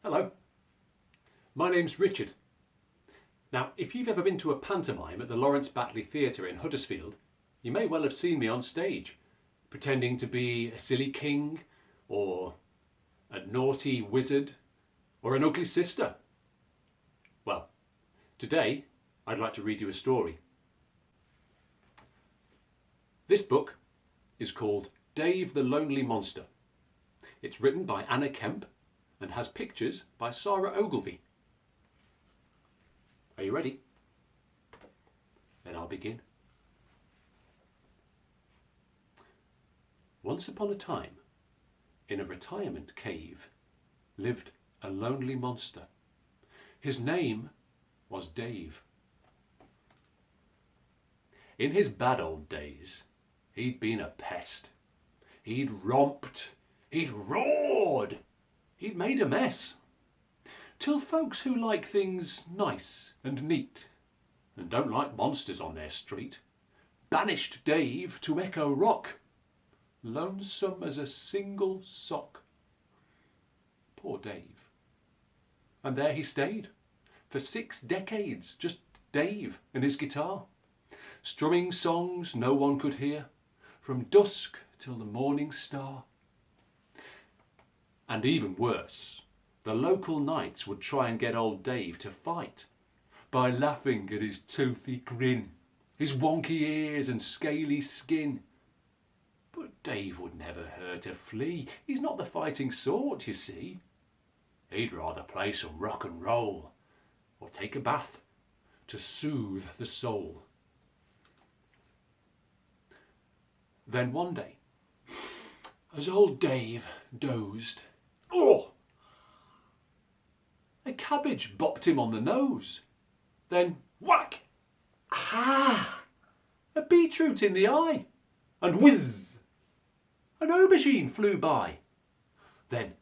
Hello, my name's Richard. Now, if you've ever been to a pantomime at the Lawrence Batley Theatre in Huddersfield, you may well have seen me on stage, pretending to be a silly king, or a naughty wizard, or an ugly sister. Well, today I'd like to read you a story. This book is called Dave the Lonely Monster. It's written by Anna Kemp and has pictures by Sarah Ogilvie. Are you ready? Then I'll begin. Once upon a time, in a retirement cave, lived a lonely monster. His name was Dave. In his bad old days, he'd been a pest. He'd romped, he'd roared, he'd made a mess. Till folks who like things nice and neat, and don't like monsters on their street, banished Dave to Echo Rock, lonesome as a single sock. Poor Dave. And there he stayed, for 6 decades, just Dave and his guitar, strumming songs no one could hear, from dusk till the morning star. And even worse, the local knights would try and get old Dave to fight by laughing at his toothy grin, his wonky ears and scaly skin. But Dave would never hurt a flea. He's not the fighting sort, you see. He'd rather play some rock and roll or take a bath to soothe the soul. Then one day, as old Dave dozed, a cabbage bopped him on the nose. Then whack! Ah! A beetroot in the eye. And whiz! An aubergine flew by. Then,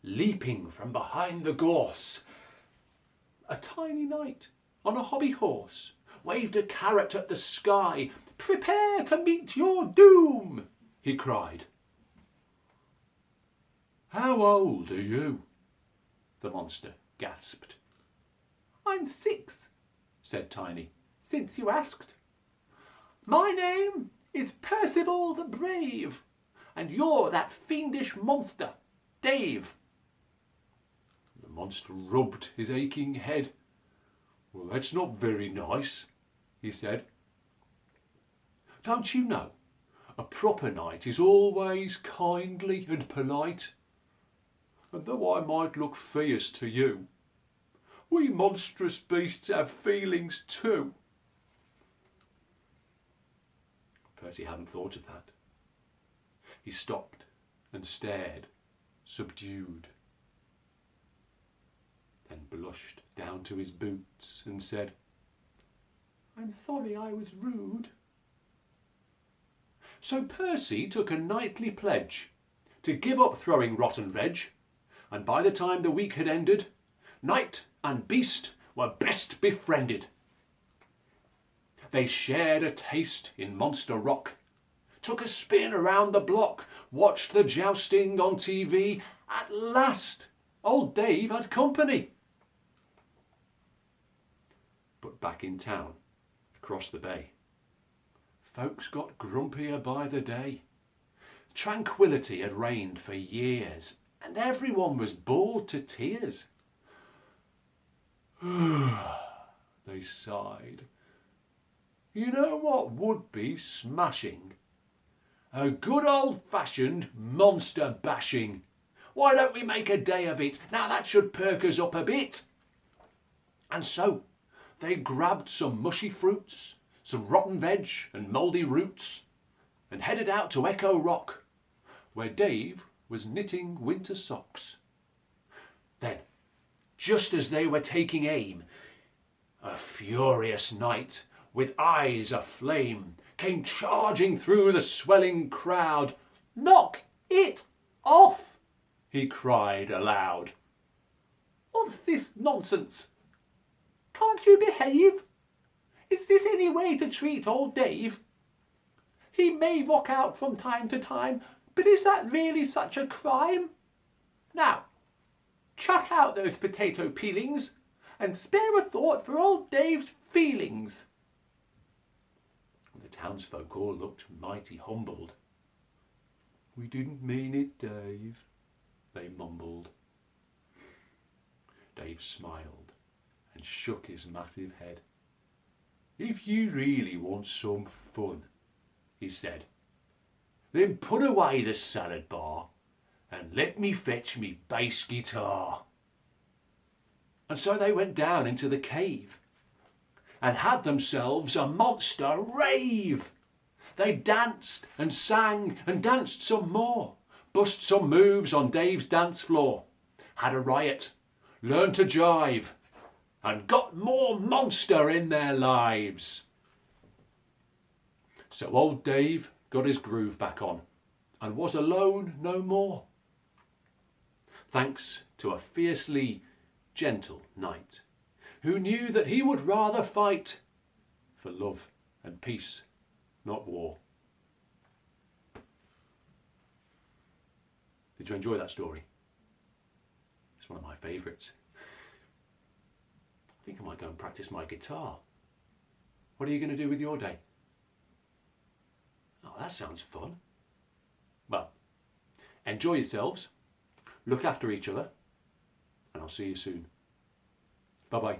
leaping from behind the gorse, a tiny knight on a hobby horse waved a carrot at the sky. "Prepare to meet your doom," he cried. "How old are you?" the monster gasped. "I'm 6, said Tiny, "since you asked. My name is Percival the Brave, and you're that fiendish monster, Dave." The monster rubbed his aching head. "Well, that's not very nice," he said. "Don't you know, a proper knight is always kindly and polite? And though I might look fierce to you, we monstrous beasts have feelings too." Percy hadn't thought of that. He stopped and stared, subdued, then blushed down to his boots and said, "I'm sorry I was rude." So Percy took a knightly pledge to give up throwing rotten veg, and by the time the week had ended, knight and beast were best befriended. They shared a taste in Monster Rock, took a spin around the block, watched the jousting on TV. At last, old Dave had company. But back in town, across the bay, folks got grumpier by the day. Tranquility had reigned for years, and everyone was bored to tears. They sighed. You know what would be smashing? A good old-fashioned monster bashing. Why don't we make a day of it? Now that should perk us up a bit. And so they grabbed some mushy fruits, some rotten veg and mouldy roots, and headed out to Echo Rock, where Dave was knitting winter socks. Then, just as they were taking aim, a furious knight with eyes aflame came charging through the swelling crowd. "Knock it off!" he cried aloud. "What's this nonsense? Can't you behave? Is this any way to treat old Dave? He may rock out from time to time, but is that really such a crime? Now, Chuck out those potato peelings and spare a thought for old Dave's feelings. The townsfolk all looked mighty humbled. We didn't mean it, Dave, they mumbled. Dave smiled and shook his massive head. If you really want some fun, he said, then put away the salad bar and let me fetch me bass guitar. And so they went down into the cave and had themselves a monster rave. They danced and sang and danced some more, bust some moves on Dave's dance floor, had a riot, learned to jive, and got more monster in their lives. So old Dave got his groove back on and was alone no more, thanks to a fiercely gentle knight who knew that he would rather fight for love and peace, not war. Did you enjoy that story? It's one of my favourites. I think I might go and practice my guitar. What are you going to do with your day? Oh, that sounds fun. Well, enjoy yourselves, look after each other, and I'll see you soon. Bye-bye.